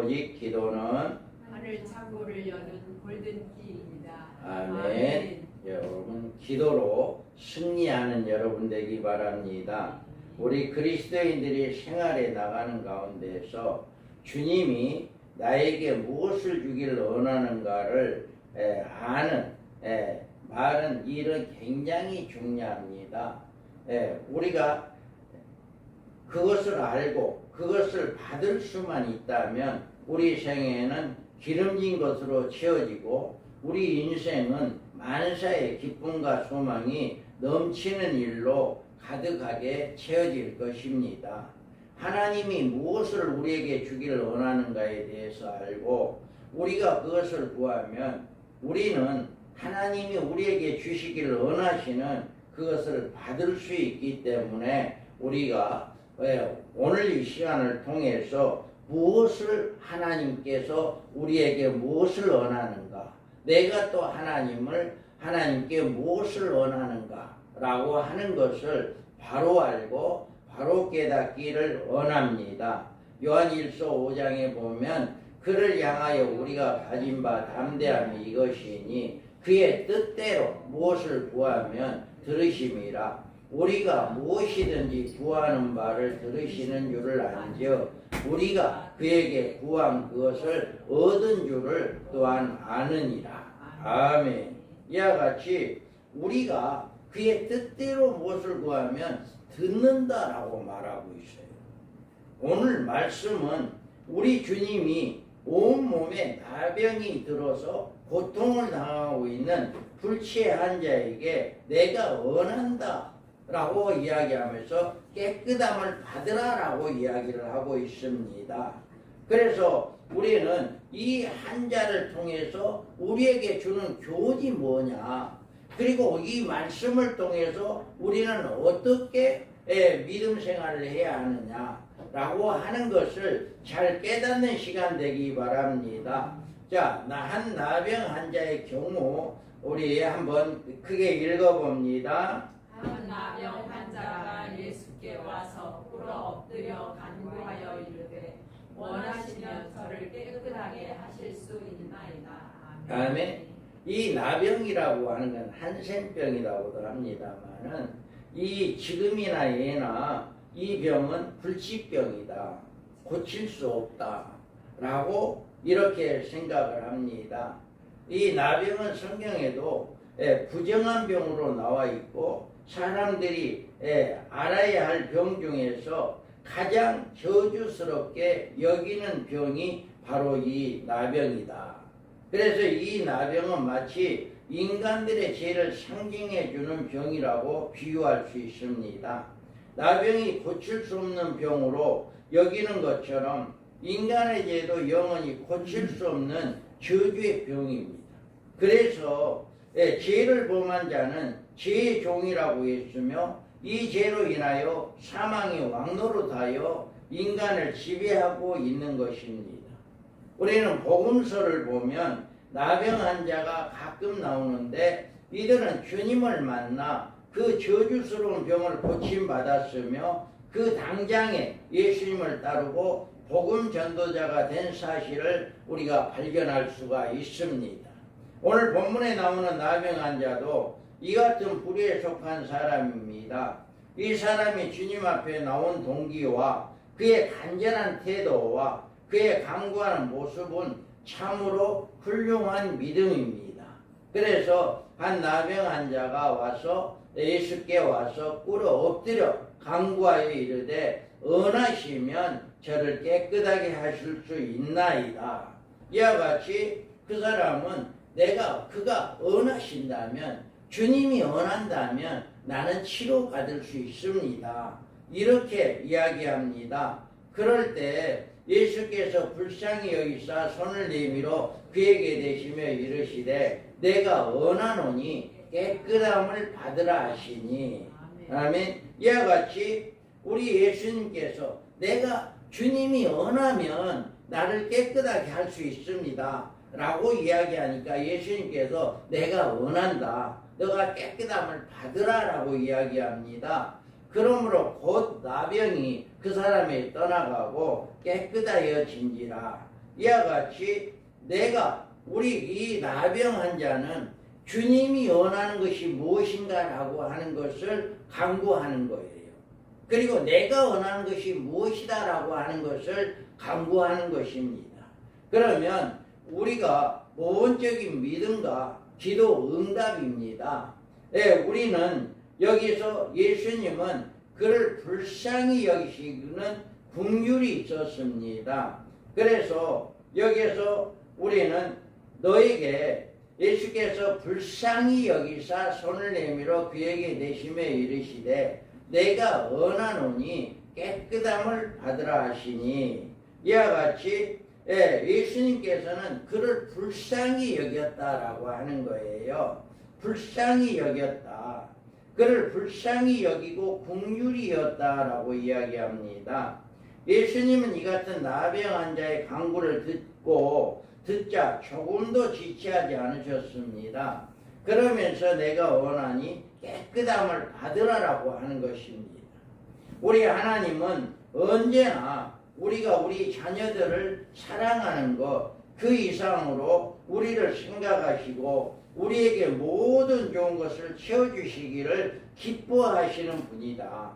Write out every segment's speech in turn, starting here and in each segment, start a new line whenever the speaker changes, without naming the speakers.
오직 기도는
하늘 창고를 여는 골든키입니다.
아멘. 여러분 기도로 승리하는 여러분 되기 바랍니다. 우리 그리스도인들이 생활에 나가는 가운데서 주님이 나에게 무엇을 주기를 원하는가를 아는 말은 일은 굉장히 중요합니다. 우리가 그것을 알고 그것을 받을 수만 있다면 우리 생애는 기름진 것으로 채워지고 우리 인생은 만사의 기쁨과 소망이 넘치는 일로 가득하게 채워질 것입니다. 하나님이 무엇을 우리에게 주기를 원하는가에 대해서 알고 우리가 그것을 구하면 우리는 하나님이 우리에게 주시기를 원하시는 그것을 받을 수 있기 때문에 우리가 오늘 이 시간을 통해서 무엇을 하나님께서 우리에게 무엇을 원하는가, 내가 또 하나님께 무엇을 원하는가 라고 하는 것을 바로 알고 바로 깨닫기를 원합니다. 요한일서 5장에 보면 그를 향하여 우리가 가진 바 담대함이 이것이니 그의 뜻대로 무엇을 구하면 들으심이라. 우리가 무엇이든지 구하는 바를 들으시는 줄을 안지어 우리가 그에게 구한 그것을 얻은 줄을 또한 아느니라. 아멘. 이와 같이 우리가 그의 뜻대로 무엇을 구하면 듣는다라고 말하고 있어요. 오늘 말씀은 우리 주님이 온몸에 나병이 들어서 고통을 당하고 있는 불치한 자에게 내가 원한다 라고 이야기하면서 깨끗함을 받으라 라고 이야기를 하고 있습니다. 그래서 우리는 이 한자를 통해서 우리에게 주는 교훈이 뭐냐, 그리고 이 말씀을 통해서 우리는 어떻게 믿음 생활을 해야 하느냐 라고 하는 것을 잘 깨닫는 시간 되기 바랍니다. 자, 한 나병 환자의 경우 우리 한번 크게 읽어봅니다.
한 나병 환자가 예수께 와서 꿇어 엎드려 간구하여 이르되 원하시면 저를 깨끗하게 하실 수 있나이다.
다음에 이 나병이라고 하는 건 한센병이라고도 합니다만은 이 지금이나 예나 이 병은 불치병이다, 고칠 수 없다 라고 이렇게 생각을 합니다. 이 나병은 성경에도 부정한 병으로 나와 있고 사람들이 알아야 할 병 중에서 가장 저주스럽게 여기는 병이 바로 이 나병이다. 그래서 이 나병은 마치 인간들의 죄를 상징해 주는 병이라고 비유할 수 있습니다. 나병이 고칠 수 없는 병으로 여기는 것처럼 인간의 죄도 영원히 고칠 수 없는 저주의 병입니다. 그래서 죄를 범한 자는 죄의 종이라고 했으며 이 죄로 인하여 사망이 왕노릇하여 인간을 지배하고 있는 것입니다. 우리는 복음서를 보면 나병 환자가 가끔 나오는데 이들은 주님을 만나 그 저주스러운 병을 고침받았으며 그 당장에 예수님을 따르고 복음 전도자가 된 사실을 우리가 발견할 수가 있습니다. 오늘 본문에 나오는 나병 환자도 이 같은 부류에 속한 사람입니다. 이 사람이 주님 앞에 나온 동기와 그의 간절한 태도와 그의 간구하는 모습은 참으로 훌륭한 믿음입니다. 그래서 한 나병 환자가 와서 예수께 와서 꿇어 엎드려 간구하여 이르되 원하시면 저를 깨끗하게 하실 수 있나이다. 이와 같이 그 사람은 그가 원하신다면, 주님이 원한다면 나는 치료받을 수 있습니다, 이렇게 이야기합니다. 그럴 때 예수께서 불쌍히 여기사 손을 내밀어 그에게 대시며 이르시되 내가 원하노니 깨끗함을 받으라 하시니. 아멘. 이와 같이 우리 예수님께서 주님이 원하면 나를 깨끗하게 할 수 있습니다 라고 이야기하니까 예수님께서 내가 원한다, 너가 깨끗함을 받으라 라고 이야기합니다. 그러므로 곧 나병이 그 사람이 떠나가고 깨끗하여진지라. 이와 같이 우리 이 나병 환자는 주님이 원하는 것이 무엇인가라고 하는 것을 강구하는 거예요. 그리고 내가 원하는 것이 무엇이다라고 하는 것을 강구하는 것입니다. 그러면 우리가 모범적인 믿음과 기도 응답입니다. 우리는 여기서 예수님은 그를 불쌍히 여기시는 긍휼이 있었습니다. 그래서 여기서 우리는 너에게 예수께서 불쌍히 여기사 손을 내밀어 그에게 내심에 이르시되 내가 언하노니 깨끗함을 받으라 하시니 이와 같이 예수님께서는 그를 불쌍히 여겼다라고 하는 거예요. 불쌍히 여겼다. 그를 불쌍히 여기고 긍휼이었다라고 이야기합니다. 예수님은 이 같은 나병 환자의 간구를 듣자 조금도 지체하지 않으셨습니다. 그러면서 내가 원하니 깨끗함을 받으라라고 하는 것입니다. 우리 하나님은 언제나 우리가 우리 자녀들을 사랑하는 것 그 이상으로 우리를 생각하시고 우리에게 모든 좋은 것을 채워주시기를 기뻐하시는 분이다.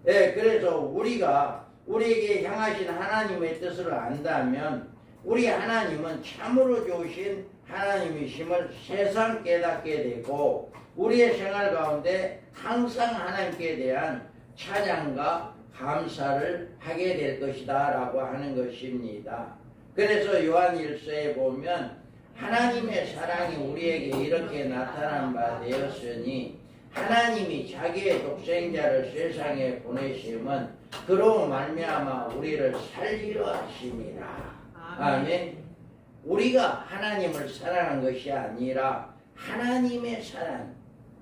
그래서 우리가 우리에게 향하신 하나님의 뜻을 안다면 우리 하나님은 참으로 좋으신 하나님이심을 새삼 깨닫게 되고 우리의 생활 가운데 항상 하나님께 대한 찬양과 감사를 하게 될 것이다 라고 하는 것입니다. 그래서 요한 1서에 보면 하나님의 사랑이 우리에게 이렇게 나타난 바 되었으니 하나님이 자기의 독생자를 세상에 보내심은 그로 말미암아 우리를 살리려 하심이라. 아멘. 우리가 하나님을 사랑한 것이 아니라 하나님의 사랑,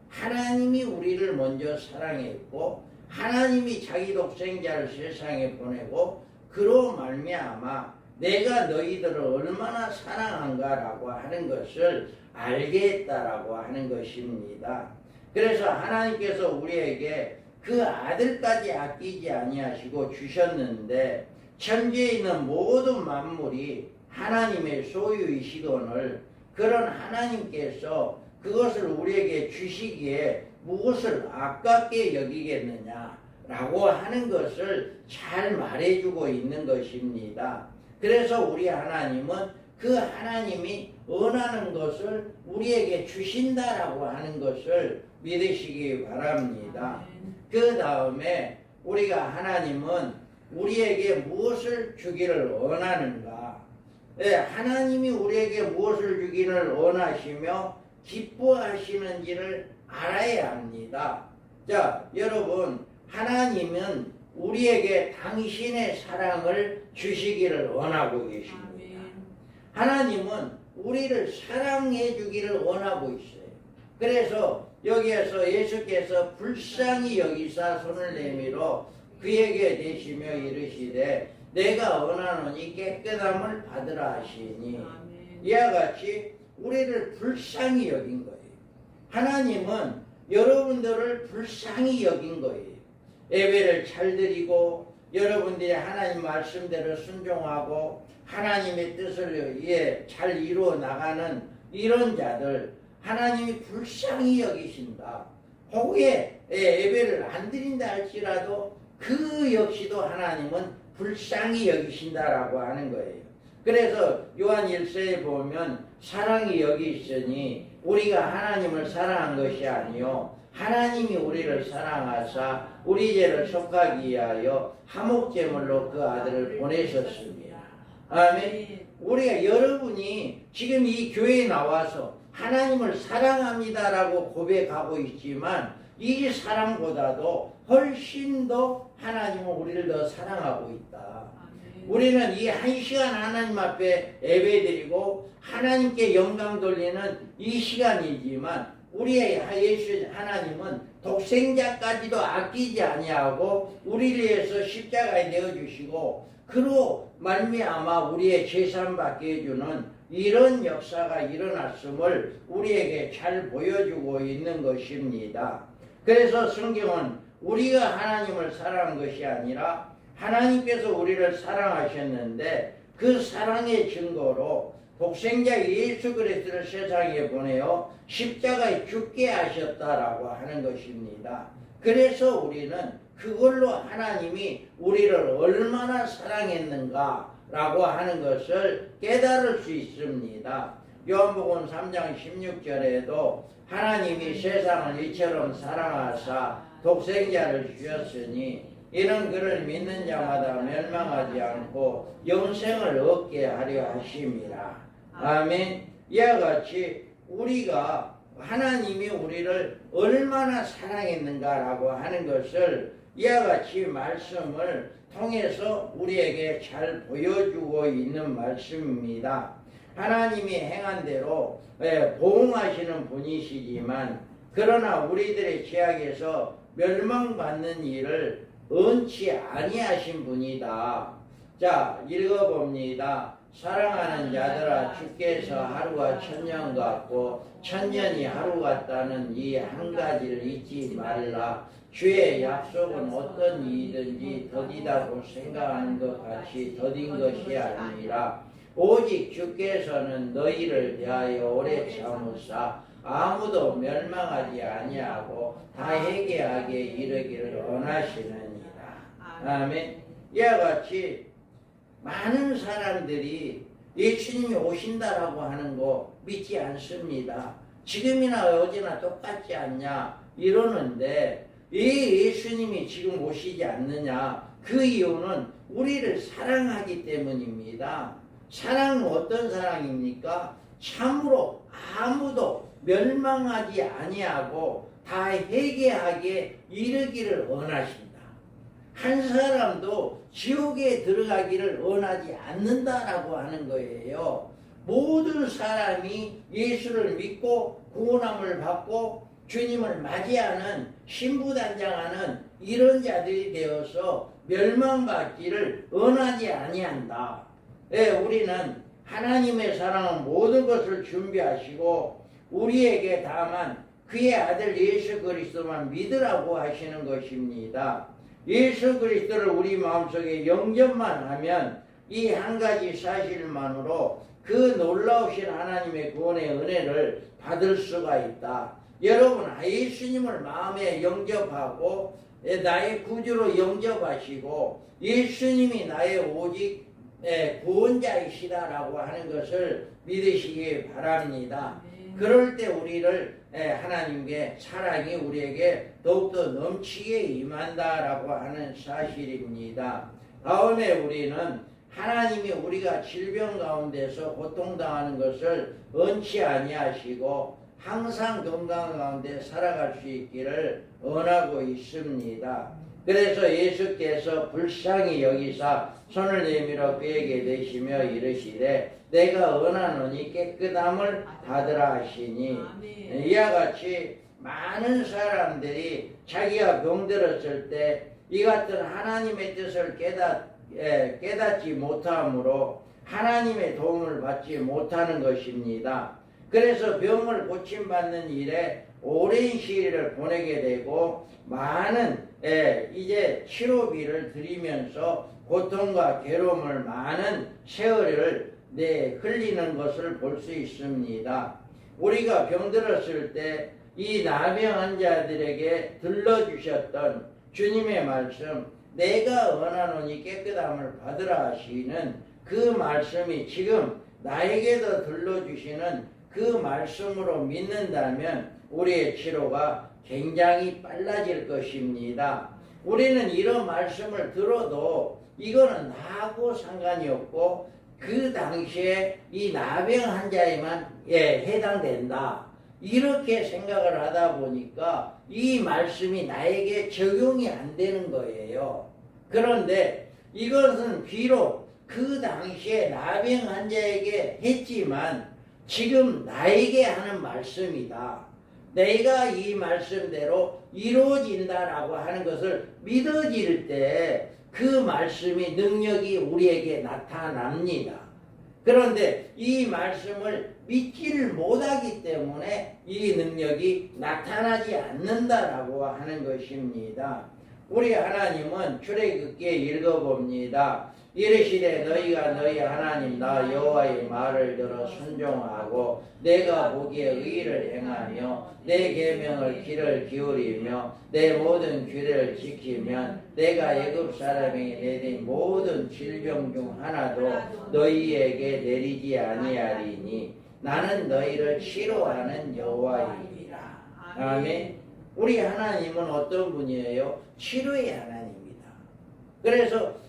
하나님이 우리를 먼저 사랑했고 하나님이 자기 독생자를 세상에 보내고 그로 말미암아 내가 너희들을 얼마나 사랑한가라고 하는 것을 알게 했다라고 하는 것입니다. 그래서 하나님께서 우리에게 그 아들까지 아끼지 아니하시고 주셨는데 천지에 있는 모든 만물이 하나님의 소유이시거늘 그런 하나님께서 그것을 우리에게 주시기에 무엇을 아깝게 여기겠느냐라고 하는 것을 잘 말해주고 있는 것입니다. 그래서 우리 하나님은 그 하나님이 원하는 것을 우리에게 주신다라고 하는 것을 믿으시기 바랍니다. 그 다음에 우리가 하나님은 우리에게 무엇을 주기를 원하는가? 하나님이 우리에게 무엇을 주기를 원하시며 기뻐하시는지를 알아야 합니다. 자, 여러분, 하나님은 우리에게 당신의 사랑을 주시기를 원하고 계십니다. 하나님은 우리를 사랑해 주기를 원하고 있어요. 그래서 여기에서 예수께서 불쌍히 여기사 손을 내밀어 그에게 대시며 이르시되 내가 원하노니 깨끗함을 받으라 하시니 이와 같이 우리를 불쌍히 여긴 거예요. 하나님은 여러분들을 불쌍히 여긴 거예요. 예배를 잘 드리고 여러분들이 하나님 말씀대로 순종하고 하나님의 뜻을 잘 이루어 나가는 이런 자들 하나님이 불쌍히 여기신다. 혹에 예배를 안 드린다 할지라도 그 역시도 하나님은 불쌍히 여기신다라고 하는 거예요. 그래서 요한 1서에 보면 사랑이 여기 있으니 우리가 하나님을 사랑한 것이 아니요 하나님이 우리를 사랑하사 우리 죄를 속하기 위하여 화목제물로 그 아들을 보내셨습니다. 아멘. 우리가 여러분이 지금 이 교회에 나와서 하나님을 사랑합니다라고 고백하고 있지만 이 사랑보다도 훨씬 더 하나님은 우리를 더 사랑하고 있다. 우리는 이 한 시간 하나님 앞에 예배드리고 하나님께 영광 돌리는 이 시간이지만 우리의 예수 하나님은 독생자까지도 아끼지 아니하고 우리를 위해서 십자가에 내어주시고 그로 말미암아 우리의 죄산 받게 해주는 이런 역사가 일어났음을 우리에게 잘 보여주고 있는 것입니다. 그래서 성경은 우리가 하나님을 사랑한 것이 아니라 하나님께서 우리를 사랑하셨는데 그 사랑의 증거로 독생자 예수 그리스도를 세상에 보내어 십자가에 죽게 하셨다라고 하는 것입니다. 그래서 우리는 그걸로 하나님이 우리를 얼마나 사랑했는가라고 하는 것을 깨달을 수 있습니다. 요한복음 3장 16절에도 하나님이 세상을 이처럼 사랑하사 독생자를 주셨으니 이는 그를 믿는 자마다 멸망하지 않고 영생을 얻게 하려 하심이라. 아멘. 이와 같이 우리가 하나님이 우리를 얼마나 사랑했는가라고 하는 것을 이와 같이 말씀을 통해서 우리에게 잘 보여주고 있는 말씀입니다. 하나님이 행한 대로 보응하시는 분이시지만 그러나 우리들의 죄악에서 멸망받는 일을 원치 아니하신 분이다. 자, 읽어봅니다. 사랑하는 자들아, 주께서 하루가 천년 같고 천년이 하루 같다는 이 한 가지를 잊지 말라. 주의 약속은 어떤 이든지 더디다고 생각하는 것 같이 더딘 것이 아니라 오직 주께서는 너희를 대하여 오래 참으사 아무도 멸망하지 아니하고 다 회개하게 이르기를 원하시느니라. 아멘. 이와 같이 많은 사람들이 예수님이 오신다라고 하는 거 믿지 않습니다. 지금이나 어제나 똑같지 않냐 이러는데 왜 예수님이 지금 오시지 않느냐? 그 이유는 우리를 사랑하기 때문입니다. 사랑은 어떤 사랑입니까? 참으로 아무도 멸망하지 아니하고 다 회개하게 이르기를 원하신다. 한 사람도 지옥에 들어가기를 원하지 않는다라고 하는 거예요. 모든 사람이 예수를 믿고 구원함을 받고 주님을 맞이하는 신부단장하는 이런 자들이 되어서 멸망받기를 원하지 아니한다. 우리는 하나님의 사랑은 모든 것을 준비하시고 우리에게 다만 그의 아들 예수 그리스도만 믿으라고 하시는 것입니다. 예수 그리스도를 우리 마음속에 영접만 하면 이 한 가지 사실만으로 그 놀라우신 하나님의 구원의 은혜를 받을 수가 있다. 여러분, 예수님을 마음에 영접하고 나의 구주로 영접하시고 예수님이 나의 오직 구원자이시다라고 하는 것을 믿으시기 바랍니다. 그럴 때 우리를 하나님께 사랑이 우리에게 더욱더 넘치게 임한다라고 하는 사실입니다. 다음에 우리는 하나님이 우리가 질병 가운데서 고통당하는 것을 원치 아니하시고 항상 건강 가운데 살아갈 수 있기를 원하고 있습니다. 그래서 예수께서 불쌍히 여기사 손을 내밀어 그에게 대시며 이르시되 내가 원하노니 깨끗함을 받으라 하시니 이와 같이 많은 사람들이 자기가 병들었을 때 이 같은 하나님의 뜻을 깨닫지 못함으로 하나님의 도움을 받지 못하는 것입니다. 그래서 병을 고침받는 일에 오랜 시일을 보내게 되고 많은 이제 치료비를 들이면서 고통과 괴로움을 많은 세월을 흘리는 것을 볼 수 있습니다. 우리가 병들었을 때 이 나병 환자들에게 들러주셨던 주님의 말씀, 내가 원하노니 깨끗함을 받으라 하시는 그 말씀이 지금 나에게도 들러주시는 그 말씀으로 믿는다면 우리의 치료가 굉장히 빨라질 것입니다. 우리는 이런 말씀을 들어도 이거는 나하고 상관이 없고 그 당시에 이 나병 환자에만 해당된다. 이렇게 생각을 하다 보니까 이 말씀이 나에게 적용이 안 되는 거예요. 그런데 이것은 비록 그 당시에 나병 환자에게 했지만 지금 나에게 하는 말씀이다. 내가 이 말씀대로 이루어진다라고 하는 것을 믿어질 때 그 말씀이 능력이 우리에게 나타납니다. 그런데 이 말씀을 믿지를 못하기 때문에 이 능력이 나타나지 않는다라고 하는 것입니다. 우리 하나님은 출애굽기에 읽어봅니다. 이르시되 너희가 너희 하나님 나 여호와의 말을 들어 순종하고 내가 보기에 의를 행하며 내 계명을 귀를 기울이며 내 모든 규례를 지키면 내가 애굽 사람에게 내린 모든 질병 중 하나도 너희에게 내리지 아니하리니 나는 너희를 치료하는 여호와이니라. 아멘. 우리 하나님은 어떤 분이에요? 치료의 하나님입니다. 그래서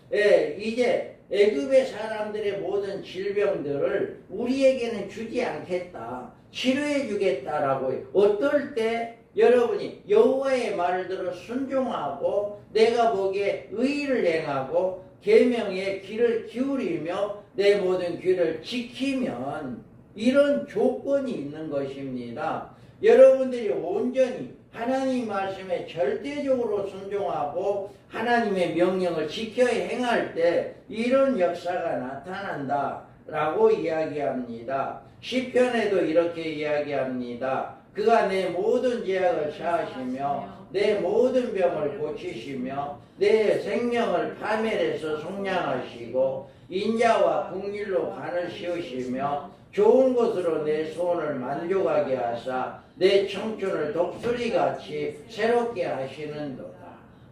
이제 애굽의 사람들의 모든 질병들을 우리에게는 주지 않겠다. 치료해 주겠다라고 해요. 어떨 때 여러분이 여호와의 말을 들어 순종하고 내가 보기에 의를 행하고 계명에 귀를 기울이며 내 모든 귀를 지키면 이런 조건이 있는 것입니다. 여러분들이 온전히 하나님 말씀에 절대적으로 순종하고 하나님의 명령을 지켜 행할 때 이런 역사가 나타난다 라고 이야기합니다. 시편에도 이렇게 이야기합니다. 그가 내 모든 죄악을 사하시며 내 모든 병을 고치시며 내 생명을 파멸해서 속량하시고 인자와 국률로 간을 씌우시며 좋은 것으로 내 소원을 만족하게 하사 내 청춘을 독수리같이 새롭게 하시는도다.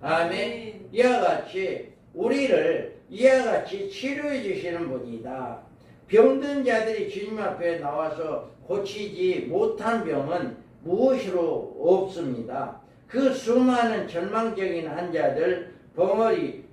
아멘. 이와 같이 우리를 이와 같이 치료해 주시는 분이다. 병든 자들이 주님 앞에 나와서 고치지 못한 병은 무엇으로 없습니다. 그 수많은 절망적인 환자들, 벙어리,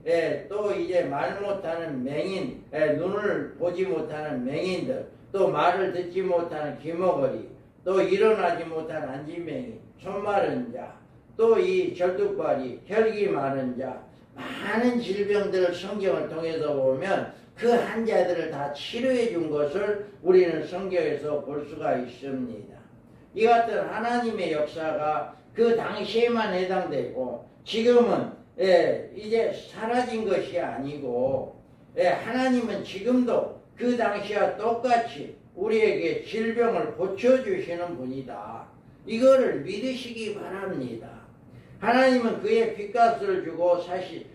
또 이제 말 못하는 맹인, 눈을 보지 못하는 맹인들, 또 말을 듣지 못하는 귀머거리, 또 일어나지 못하는 안진뱅이, 손 마른 자, 또 이 절뚝발이, 혈기 많은 자, 많은 질병들을 성경을 통해서 보면 그 환자들을 다 치료해 준 것을 우리는 성경에서 볼 수가 있습니다. 이 같은 하나님의 역사가 그 당시에만 해당되고 지금은 이제 사라진 것이 아니고 하나님은 지금도 그 당시와 똑같이 우리에게 질병을 고쳐주시는 분이다. 이거를 믿으시기 바랍니다. 하나님은 그의 핏값을 주고 사실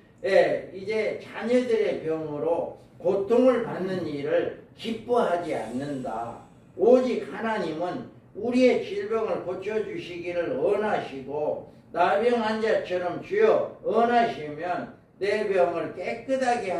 이제 자녀들의 병으로 고통을 받는 일을 기뻐하지 않는다. 오직 하나님은 우리의 질병을 고쳐주시기를 원하시고 나병 환자처럼 주여 원하시면 내 병을 깨끗하게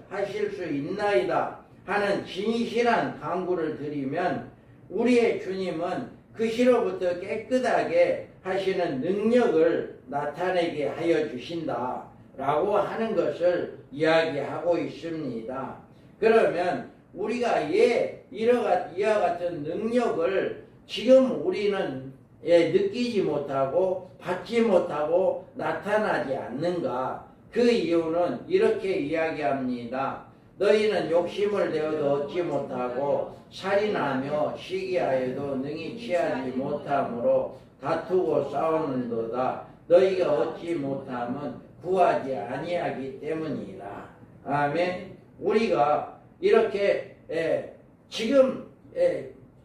하실 수 있나이다 하는 진실한 간구를 드리면 우리의 주님은 그 시로부터 깨끗하게 하시는 능력을 나타내게 하여 주신다 라고 하는 것을 이야기하고 있습니다. 그러면 우리가 이와 같은 능력을 지금 우리는 느끼지 못하고 받지 못하고 나타나지 않는가? 그 이유는 이렇게 이야기합니다. 너희는 욕심을 내어도 얻지 못하고 살인하며 시기하여도 능히 취하지 못하므로 다투고 싸우는도다. 너희가 얻지 못하면 구하지 아니하기 때문이라. 아멘. 우리가 이렇게 지금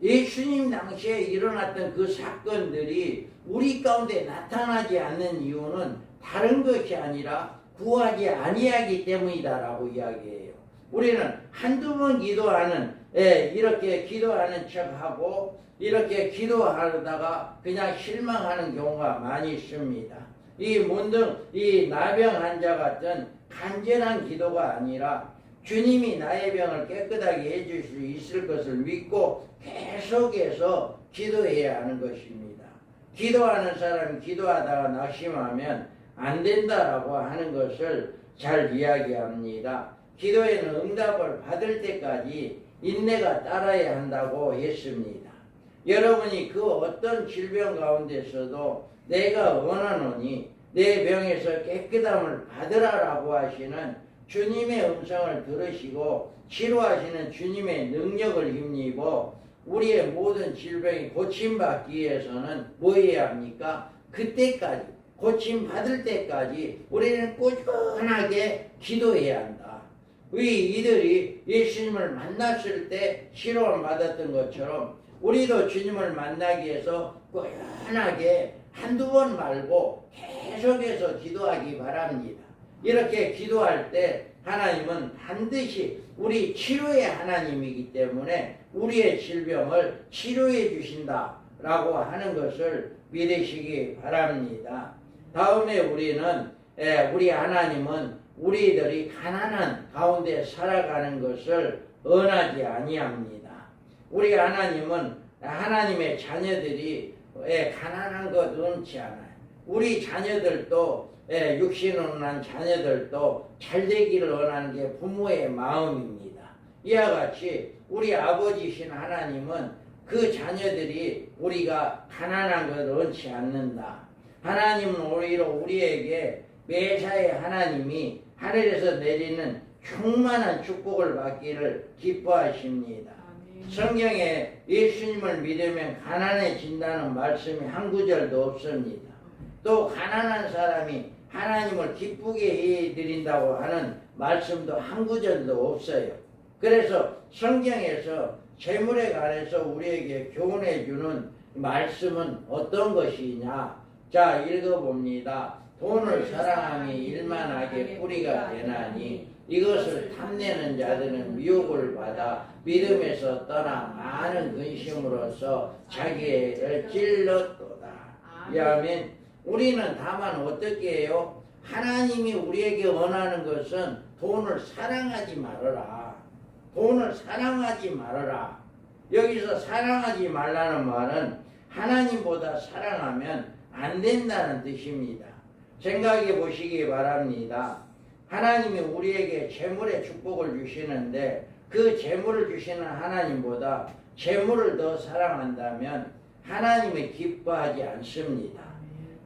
예수님 당시에 일어났던 그 사건들이 우리 가운데 나타나지 않는 이유는 다른 것이 아니라 구하지 아니하기 때문이다라고 이야기해요. 우리는 한두 번 기도하는 이렇게 기도하는 척하고 이렇게 기도하다가 그냥 실망하는 경우가 많이 있습니다. 이 문득 이 나병 환자 같은 간절한 기도가 아니라 주님이 나의 병을 깨끗하게 해줄 수 있을 것을 믿고 계속해서 기도해야 하는 것입니다. 기도하는 사람이 기도하다가 낙심하면 안 된다라고 하는 것을 잘 이야기합니다. 기도에는 응답을 받을 때까지 인내가 따라야 한다고 했습니다. 여러분이 그 어떤 질병 가운데서도 내가 원하노니 내 병에서 깨끗함을 받으라라고 하시는 주님의 음성을 들으시고 치료하시는 주님의 능력을 힘입어 우리의 모든 질병이 고침받기 위해서는 뭐 해야 합니까? 그때까지 고침받을 때까지 우리는 꾸준하게 기도해야 한다. 이들이 예수님을 만났을 때 치료를 받았던 것처럼 우리도 주님을 만나기 위해서 꾸준하게 한두 번 말고 계속해서 기도하기 바랍니다. 이렇게 기도할 때 하나님은 반드시 우리 치료의 하나님이기 때문에 우리의 질병을 치료해 주신다라고 하는 것을 믿으시기 바랍니다. 다음에 우리는 우리 하나님은 우리들이 가난한 가운데 살아가는 것을 원하지 아니합니다. 우리 하나님은 하나님의 자녀들이 가난한 것 원치 않아요. 우리 자녀들도 육신으로 난 자녀들도 잘 되기를 원하는 게 부모의 마음입니다. 이와 같이 우리 아버지신 하나님은 그 자녀들이 우리가 가난한 것 원치 않는다. 하나님은 오히려 우리에게 매사에 하나님이 하늘에서 내리는 충만한 축복을 받기를 기뻐하십니다. 성경에 예수님을 믿으면 가난해진다는 말씀이 한 구절도 없습니다. 또 가난한 사람이 하나님을 기쁘게 해드린다고 하는 말씀도 한 구절도 없어요. 그래서 성경에서 재물에 관해서 우리에게 교훈해 주는 말씀은 어떤 것이냐? 자, 읽어봅니다. 돈을 사랑함이 일만하게 뿌리가 되나니 이것을 탐내는 자들은 미혹을 받아 믿음에서 떠나 많은 근심으로써 자기를 찔렀도다. 아멘. 우리는 다만 어떻게 해요? 하나님이 우리에게 원하는 것은 돈을 사랑하지 말아라. 돈을 사랑하지 말아라. 여기서 사랑하지 말라는 말은 하나님보다 사랑하면 안 된다는 뜻입니다. 생각해 보시기 바랍니다. 하나님이 우리에게 재물의 축복을 주시는데 그 재물을 주시는 하나님보다 재물을 더 사랑한다면 하나님이 기뻐하지 않습니다.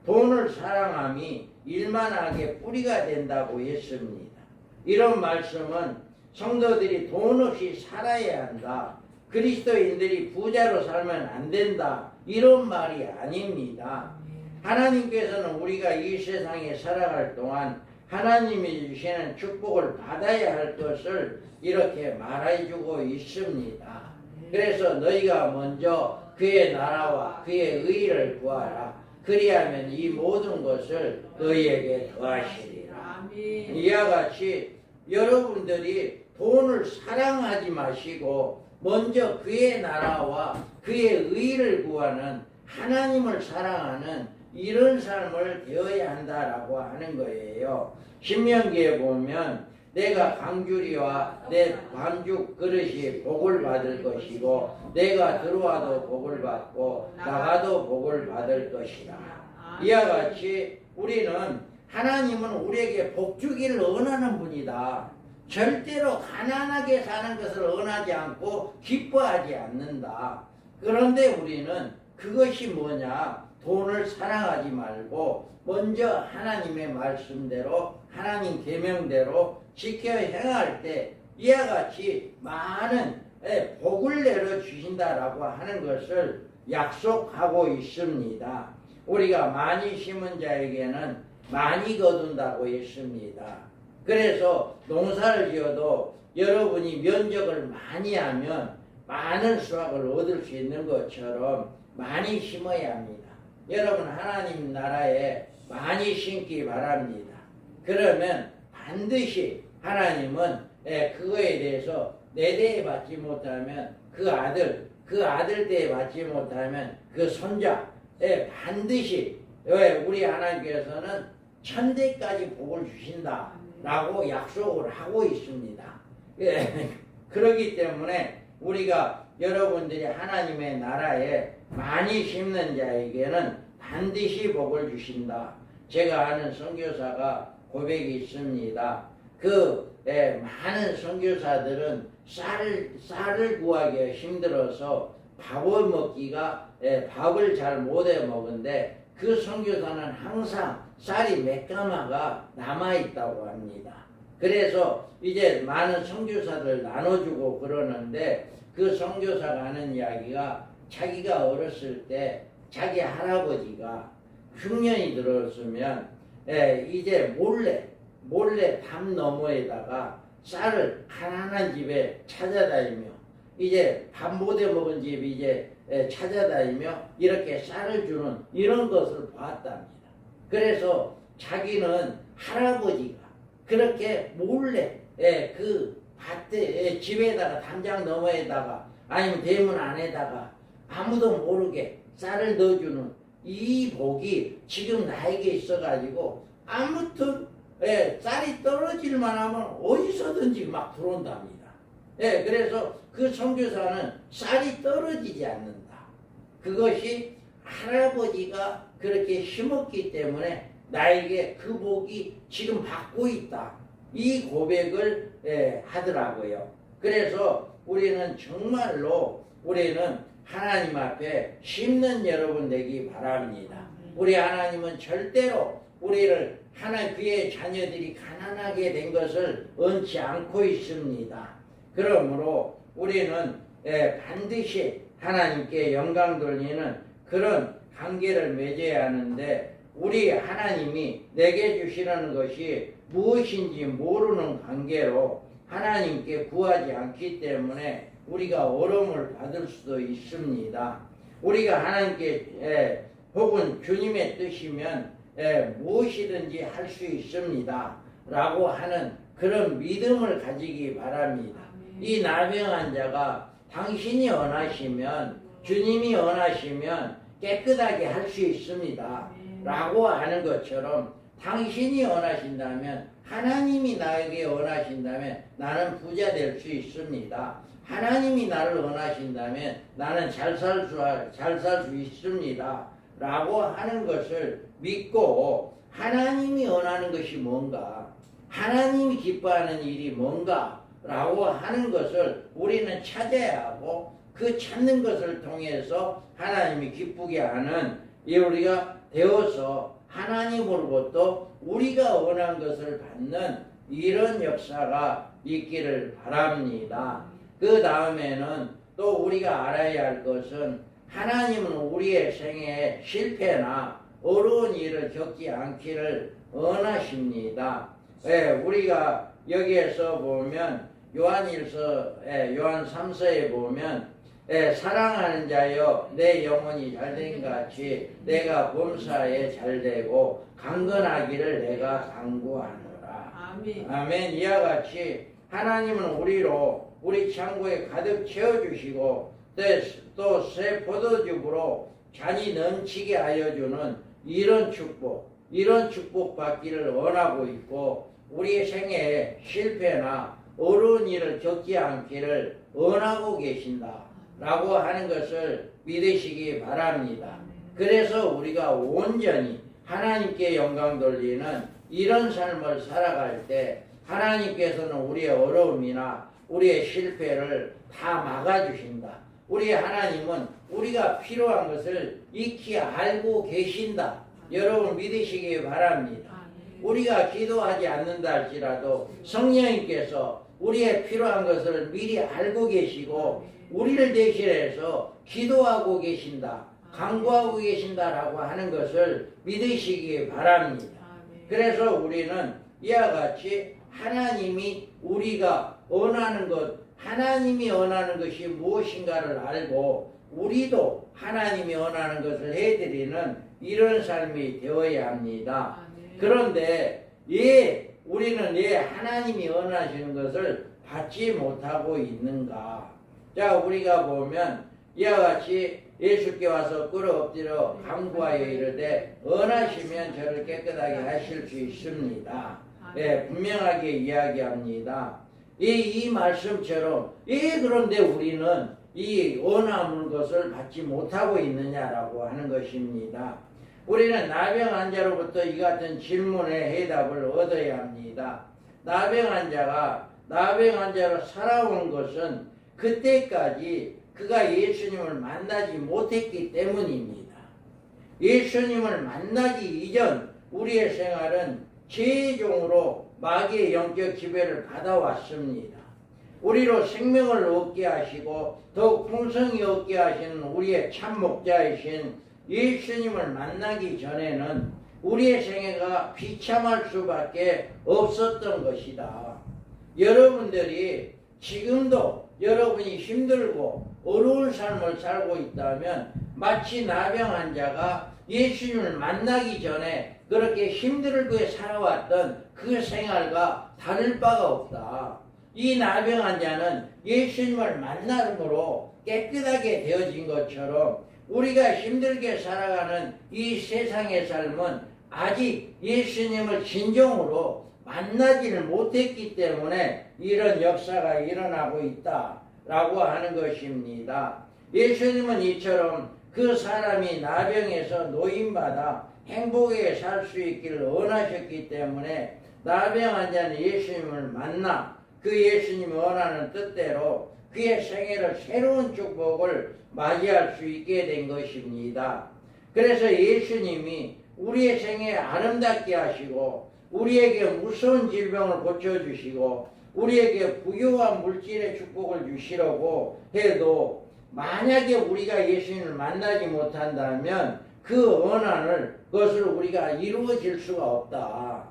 돈을 사랑함이 일만하게 뿌리가 된다고 했습니다. 이런 말씀은 성도들이 돈 없이 살아야 한다. 그리스도인들이 부자로 살면 안 된다. 이런 말이 아닙니다. 하나님께서는 우리가 이 세상에 살아갈 동안 하나님이 주시는 축복을 받아야 할 것을 이렇게 말해주고 있습니다. 그래서 너희가 먼저 그의 나라와 그의 의를 구하라. 그리하면 이 모든 것을 너희에게 더하시리라. 이와 같이 여러분들이 돈을 사랑하지 마시고 먼저 그의 나라와 그의 의를 구하는 하나님을 사랑하는 이런 삶을 되어야 한다라고 하는 거예요. 신명기에 보면 내가 강주리와 내 반죽 그릇이 복을 받을 것이고 내가 들어와도 복을 받고 나가도 복을 받을 것이라. 이와 같이 우리는 하나님은 우리에게 복 주기를 원하는 분이다. 절대로 가난하게 사는 것을 원하지 않고 기뻐하지 않는다. 그런데 우리는 그것이 뭐냐? 돈을 사랑하지 말고 먼저 하나님의 말씀대로 하나님 계명대로 지켜 행할 때 이와 같이 많은 복을 내려 주신다라고 하는 것을 약속하고 있습니다. 우리가 많이 심은 자에게는 많이 거둔다고 했습니다. 그래서 농사를 지어도 여러분이 면적을 많이 하면 많은 수확을 얻을 수 있는 것처럼 많이 심어야 합니다. 여러분 하나님 나라에 많이 심기 바랍니다. 그러면 반드시 하나님은 그거에 대해서 내 대에 받지 못하면 그 아들 대에 받지 못하면 그 손자 반드시 우리 하나님께서는 천대까지 복을 주신다라고 약속을 하고 있습니다. 그렇기 때문에 우리가 여러분들이 하나님의 나라에 많이 심는 자에게는 반드시 복을 주신다. 제가 아는 선교사가 고백이 있습니다. 많은 선교사들은 쌀을 구하기가 힘들어서 밥을 먹기가 밥을 잘 못해 먹은데 그 선교사는 항상 쌀이 몇 가마가 남아있다고 합니다. 그래서 이제 많은 선교사들 나눠주고 그러는데 그 선교사가 하는 이야기가 자기가 어렸을 때 자기 할아버지가 흉년이 들었으면 이제 몰래 담 너머에다가 쌀을 가난한 집에 찾아다니며 이제 밥 못해 먹은 집 이제 찾아다니며 이렇게 쌀을 주는 이런 것을 봤답니다. 그래서 자기는 할아버지가 그렇게 몰래 그 밭에 집에다가 담장 너머에다가 아니면 대문 안에다가 아무도 모르게 쌀을 넣어주는 이 복이 지금 나에게 있어가지고 아무튼 쌀이 떨어질만 하면 어디서든지 막 들어온답니다. 그래서 그 선교사는 쌀이 떨어지지 않는다. 그것이 할아버지가 그렇게 심었기 때문에 나에게 그 복이 지금 받고 있다. 이 고백을 하더라고요. 그래서 우리는 정말로 우리는 하나님 앞에 심는 여러분 되기 바랍니다. 우리 하나님은 절대로 우리를 그의 자녀들이 가난하게 된 것을 원치 않고 있습니다. 그러므로 우리는 반드시 하나님께 영광 돌리는 그런 관계를 맺어야 하는데 우리 하나님이 내게 주시려는 것이 무엇인지 모르는 관계로 하나님께 구하지 않기 때문에 우리가 어려움을 받을 수도 있습니다. 우리가 하나님께 혹은 주님의 뜻이면 무엇이든지 할 수 있습니다. 라고 하는 그런 믿음을 가지기 바랍니다. 이 나병한 자가 당신이 원하시면 주님이 원하시면 깨끗하게 할 수 있습니다. 라고 하는 것처럼 당신이 원하신다면 하나님이 나에게 원하신다면 나는 부자 될 수 있습니다. 하나님이 나를 원하신다면 나는 잘 살 수 있습니다. 라고 하는 것을 믿고 하나님이 원하는 것이 뭔가 하나님이 기뻐하는 일이 뭔가 라고 하는 것을 우리는 찾아야 하고 그 찾는 것을 통해서 하나님이 기쁘게 하는 우리가 되어서 하나님으로부터 우리가 원한 것을 받는 이런 역사가 있기를 바랍니다. 그 다음에는 또 우리가 알아야 할 것은 하나님은 우리의 생애에 실패나 어려운 일을 겪지 않기를 원하십니다. 우리가 여기에서 보면 요한 3서에 보면 사랑하는 자여 내 영혼이 잘된 같이 내가 범사에 잘되고 강건하기를 내가 간구하노라. 아멘. 이와 같이 하나님은 우리 창고에 가득 채워주시고 또 새 포도즙으로 잔이 넘치게 하여 주는 이런 축복 받기를 원하고 있고 우리의 생애에 실패나 어려운 일을 겪지 않기를 원하고 계신다 라고 하는 것을 믿으시기 바랍니다. 그래서 우리가 온전히 하나님께 영광 돌리는 이런 삶을 살아갈 때 하나님께서는 우리의 어려움이나 우리의 실패를 다 막아주신다. 우리 하나님은 우리가 필요한 것을 익히 알고 계신다. 여러분 믿으시기 바랍니다. 우리가 기도하지 않는다 할지라도 성령님께서 우리의 필요한 것을 미리 알고 계시고 우리를 대신해서 기도하고 계신다. 간구하고 계신다라고 하는 것을 믿으시기 바랍니다. 그래서 우리는 이와 같이 하나님이 우리가 원하는 것, 하나님이 원하는 것이 무엇인가를 알고 우리도 하나님이 원하는 것을 해드리는 이런 삶이 되어야 합니다. 그런데 우리는 하나님이 원하시는 것을 받지 못하고 있는가? 자, 우리가 보면 이와 같이 예수께 와서 꿇어 엎드려 간구하여 이르되 원하시면 저를 깨끗하게 하실 수 있습니다. 분명하게 이야기합니다. 이 말씀처럼 그런데 우리는 이 원하는 것을 받지 못하고 있느냐라고 하는 것입니다. 우리는 나병 자로부터 이 같은 질문의 해답을 얻어야 합니다. 나병 자로 살아온 것은 그때까지 그가 예수님을 만나지 못했기 때문입니다. 예수님을 만나기 이전 우리의 생활은 최종으로 마귀의 영적 지배를 받아왔습니다. 우리로 생명을 얻게 하시고 더욱 풍성히 얻게 하시는 우리의 참 목자이신 예수님을 만나기 전에는 우리의 생애가 비참할 수밖에 없었던 것이다. 여러분들이 지금도 여러분이 힘들고 어려운 삶을 살고 있다면 마치 나병한 자가 예수님을 만나기 전에 그렇게 힘들게 살아왔던 그 생활과 다를 바가 없다. 이 나병 자는 예수님을 만남으로 깨끗하게 되어진 것처럼 우리가 힘들게 살아가는 이 세상의 삶은 아직 예수님을 진정으로 만나지를 못했기 때문에 이런 역사가 일어나고 있다라고 하는 것입니다. 예수님은 이처럼 그 사람이 나병에서 노임받아 행복하게 살 수 있기를 원하셨기 때문에 나병 환자는 예수님을 만나 그 예수님이 원하는 뜻대로 그의 생애를 새로운 축복을 맞이할 수 있게 된 것입니다. 그래서 예수님이 우리의 생애 아름답게 하시고 우리에게 무서운 질병을 고쳐주시고 우리에게 부유한 물질의 축복을 주시려고 해도 만약에 우리가 예수님을 만나지 못한다면 그 원한을 그것을 우리가 이루어질 수가 없다.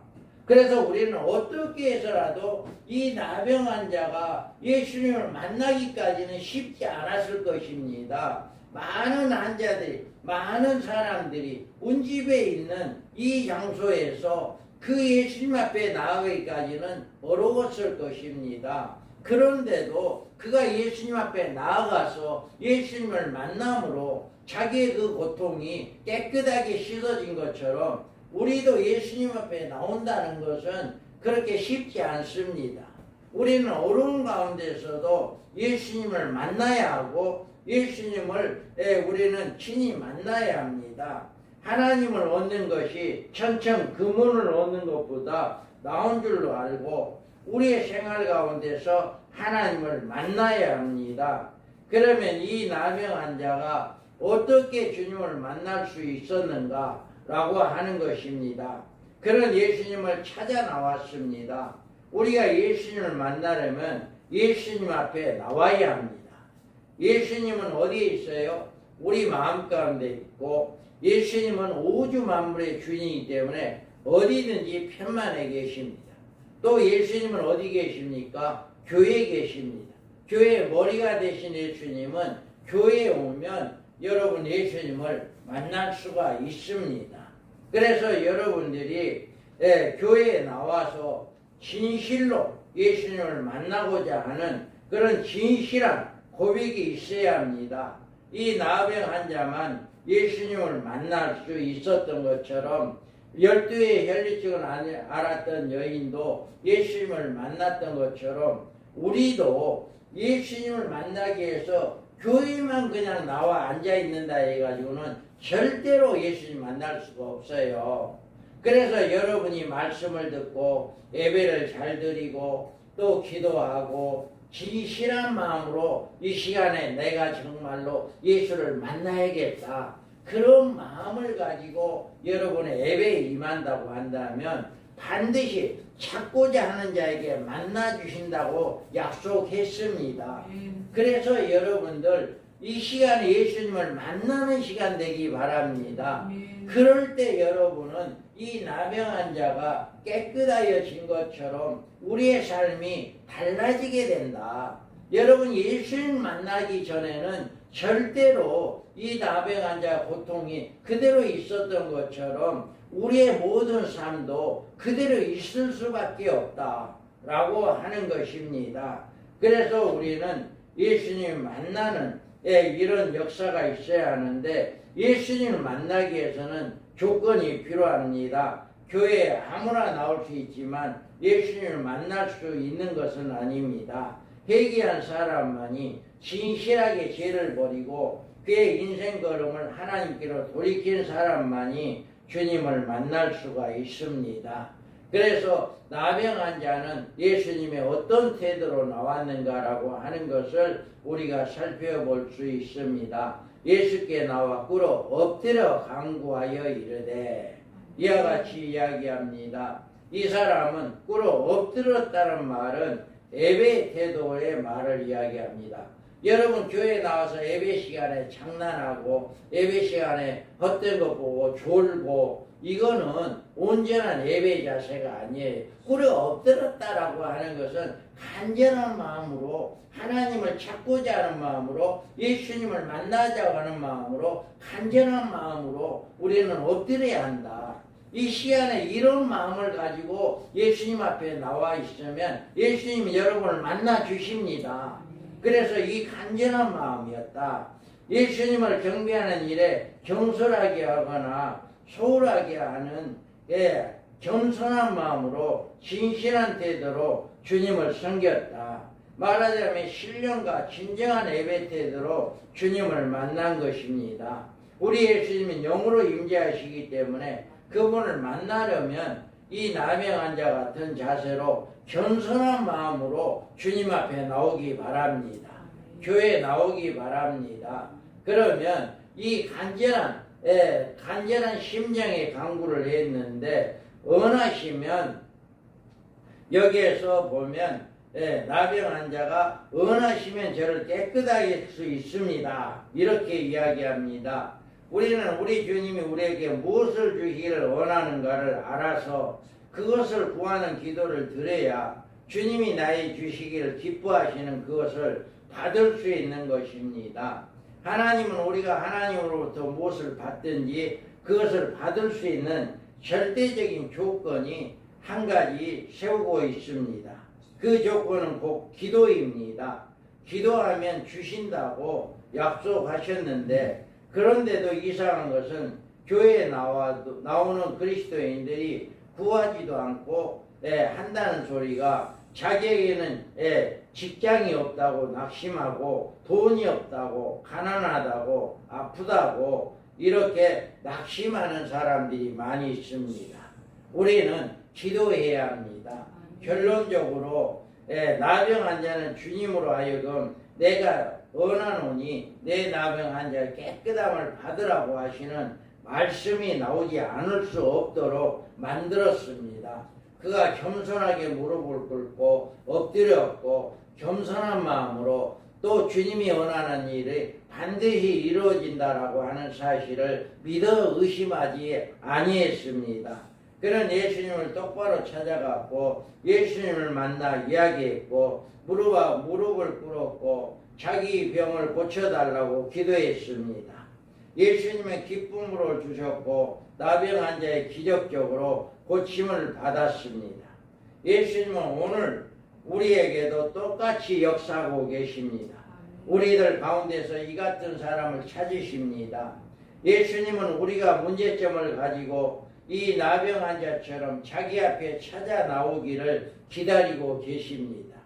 그래서 우리는 어떻게 해서라도 이 나병 환자가 예수님을 만나기까지는 쉽지 않았을 것입니다. 많은 환자들이, 많은 사람들이 운집에 있는 이 장소에서 그 예수님 앞에 나아가기까지는 어려웠을 것입니다. 그런데도 그가 예수님 앞에 나아가서 예수님을 만남으로 자기의 그 고통이 깨끗하게 씻어진 것처럼 우리도 예수님 앞에 나온다는 것은 그렇게 쉽지 않습니다. 우리는 어려운 가운데서도 예수님을 만나야 하고 예수님을 우리는 친히 만나야 합니다. 하나님을 얻는 것이 천천 금원을 얻는 것보다 나은 줄로 알고 우리의 생활 가운데서 하나님을 만나야 합니다. 그러면 이 나병 환자가 어떻게 주님을 만날 수 있었는가 라고 하는 것입니다. 그런 예수님을 찾아 나왔습니다. 우리가 예수님을 만나려면 예수님 앞에 나와야 합니다. 예수님은 어디에 있어요? 우리 마음 가운데 있고 예수님은 우주 만물의 주인이기 때문에 어디든지 편만에 계십니다. 또 예수님은 어디 계십니까? 교회에 계십니다. 교회의 머리가 되신 예수님은 교회에 오면 여러분 예수님을 만날 수가 있습니다. 그래서 여러분들이 교회에 나와서 진실로 예수님을 만나고자 하는 그런 진실한 고백이 있어야 합니다. 이 나병 환자만 예수님을 만날 수 있었던 것처럼 12의 혈류증을 알았던 여인도 예수님을 만났던 것처럼 우리도 예수님을 만나기 위해서 교회만 그냥 나와 앉아있는다 해가지고는 절대로 예수님 만날 수가 없어요. 그래서 여러분이 말씀을 듣고 예배를 잘 드리고 또 기도하고 진실한 마음으로 이 시간에 내가 정말로 예수를 만나야겠다. 그런 마음을 가지고 여러분의 예배에 임한다고 한다면 반드시 찾고자 하는 자에게 만나주신다고 약속했습니다. 그래서 여러분들 이 시간에 예수님을 만나는 시간 되기 바랍니다. 그럴 때 여러분은 이 나병 환자가 깨끗하여진 것처럼 우리의 삶이 달라지게 된다. 여러분 예수님 만나기 전에는 절대로 이 나병 환자 고통이 그대로 있었던 것처럼 우리의 모든 삶도 그대로 있을 수밖에 없다라고 하는 것입니다. 그래서 우리는 예수님 만나는 이런 역사가 있어야 하는데 예수님을 만나기 위해서는 조건이 필요합니다. 교회에 아무나 나올 수 있지만 예수님을 만날 수 있는 것은 아닙니다. 회개한 사람만이 진실하게 죄를 버리고 그의 인생 걸음을 하나님께로 돌이킨 사람만이 주님을 만날 수가 있습니다. 그래서 나병 환자는 예수님의 어떤 태도로 나왔는가라고 하는 것을 우리가 살펴볼 수 있습니다. 예수께 나와 꿇어 엎드려 간구하여 이르되 이와 같이 이야기합니다. 이 사람은 꿇어 엎드렸다는 말은 예배 태도의 말을 이야기합니다. 여러분 교회에 나와서 예배 시간에 장난하고 예배 시간에 헛된 거 보고 졸고 이거는 온전한 예배 자세가 아니에요. 꿇어 엎드렸다라고 하는 것은 간절한 마음으로 하나님을 찾고자 하는 마음으로 예수님을 만나자고 하는 마음으로 간절한 마음으로 우리는 엎드려야 한다. 이 시간에 이런 마음을 가지고 예수님 앞에 나와 있으면 예수님이 여러분을 만나 주십니다. 그래서 이 간절한 마음이었다. 예수님을 경배하는 일에 경솔하게 하거나 소홀하게 하는 겸손한 마음으로 진실한 태도로 주님을 섬겼다. 말하자면 신령과 진정한 예배 태도로 주님을 만난 것입니다. 우리 예수님은 영으로 임재하시기 때문에 그분을 만나려면 이 나병 환자 같은 자세로 겸손한 마음으로 주님 앞에 나오기 바랍니다. 교회에 나오기 바랍니다. 그러면 이 간절한 심정의 간구를 했는데 원하시면 여기에서 보면 나병 환자가 원하시면 저를 깨끗하게 할 수 있습니다. 이렇게 이야기합니다. 우리는 우리 주님이 우리에게 무엇을 주시기를 원하는가를 알아서 그것을 구하는 기도를 드려야 주님이 나의 주시기를 기뻐하시는 그것을 받을 수 있는 것입니다. 하나님은 우리가 하나님으로부터 무엇을 받든지 그것을 받을 수 있는 절대적인 조건이 한 가지 세우고 있습니다. 그 조건은 곧 기도입니다. 기도하면 주신다고 약속하셨는데 그런데도 이상한 것은 교회에 나오는 그리스도인들이 구하지도 않고 한다는 소리가 자기에게는 직장이 없다고 낙심하고 돈이 없다고 가난하다고 아프다고 이렇게 낙심하는 사람들이 많이 있습니다. 우리는 기도해야 합니다. 결론적으로 나병 환자는 주님으로 하여금 내가 원하노니 내 나병 환자의 깨끗함을 받으라고 하시는 말씀이 나오지 않을 수 없도록 만들었습니다. 그가 겸손하게 무릎을 꿇고 엎드렸고 겸손한 마음으로 또 주님이 원하는 일이 반드시 이루어진다라고 하는 사실을 믿어 의심하지 아니했습니다. 그런 예수님을 똑바로 찾아갔고 예수님을 만나 이야기했고 무릎을 꿇었고 자기 병을 고쳐달라고 기도했습니다. 예수님은 기쁨으로 주셨고 나병 환자의 기적적으로 고침을 받았습니다. 예수님은 오늘 우리에게도 똑같이 역사하고 계십니다. 우리들 가운데서 이 같은 사람을 찾으십니다. 예수님은 우리가 문제점을 가지고 이 나병 환자처럼 자기 앞에 찾아 나오기를 기다리고 계십니다.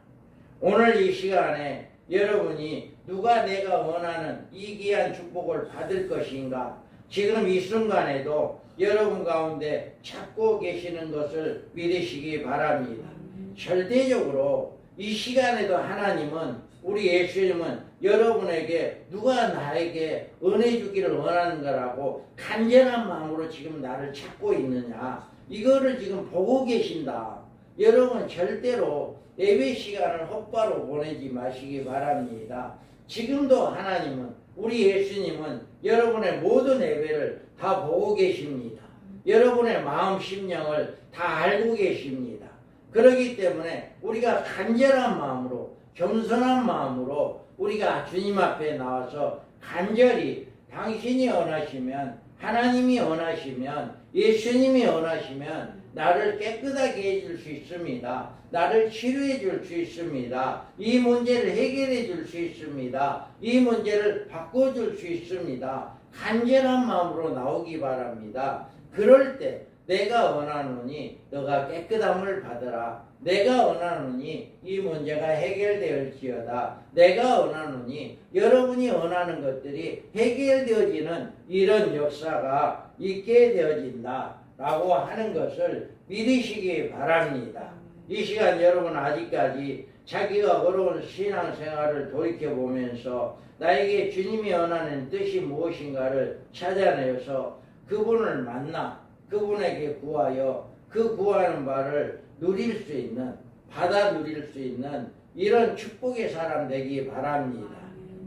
오늘 이 시간에 여러분이 누가 내가 원하는 이 귀한 축복을 받을 것인가 지금 이 순간에도 여러분 가운데 찾고 계시는 것을 믿으시기 바랍니다. 절대적으로 이 시간에도 하나님은 우리 예수님은 여러분에게 누가 나에게 은혜 주기를 원하는가라고 간절한 마음으로 지금 나를 찾고 있느냐 이거를 지금 보고 계신다. 여러분 절대로 예배 시간을 헛바로 보내지 마시기 바랍니다. 지금도 하나님은 우리 예수님은 여러분의 모든 예배를 다 보고 계십니다. 여러분의 마음 심령을 다 알고 계십니다. 그렇기 때문에 우리가 간절한 마음으로 겸손한 마음으로 우리가 주님 앞에 나와서 간절히 당신이 원하시면 하나님이 원하시면 예수님이 원하시면 나를 깨끗하게 해줄 수 있습니다. 나를 치료해 줄 수 있습니다. 이 문제를 해결해 줄 수 있습니다. 이 문제를 바꿔줄 수 있습니다. 간절한 마음으로 나오기 바랍니다. 그럴 때 내가 원하노니 너가 깨끗함을 받으라. 내가 원하노니 이 문제가 해결되었지어다. 내가 원하노니 여러분이 원하는 것들이 해결되어지는 이런 역사가 있게 되어진다 라고 하는 것을 믿으시기 바랍니다. 이 시간 여러분 아직까지 자기가 어려운 신앙생활을 돌이켜보면서 나에게 주님이 원하는 뜻이 무엇인가를 찾아내서 그분을 만나 그분에게 구하여 그 구하는 바를 누릴 수 있는 받아 누릴 수 있는 이런 축복의 사람 되기 바랍니다.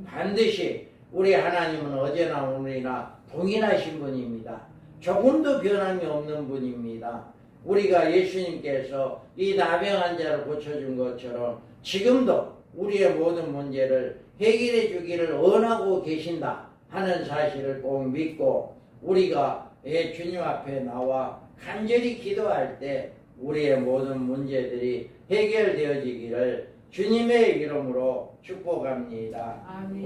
반드시 우리 하나님은 어제나 오늘이나 동일하신 분입니다. 조금도 변함이 없는 분입니다. 우리가 예수님께서 이 나병 환자를 고쳐준 것처럼 지금도 우리의 모든 문제를 해결해 주기를 원하고 계신다 하는 사실을 꼭 믿고 우리가 주님 앞에 나와 간절히 기도할 때 우리의 모든 문제들이 해결되어지기를 주님의 이름으로 축복합니다.
아멘.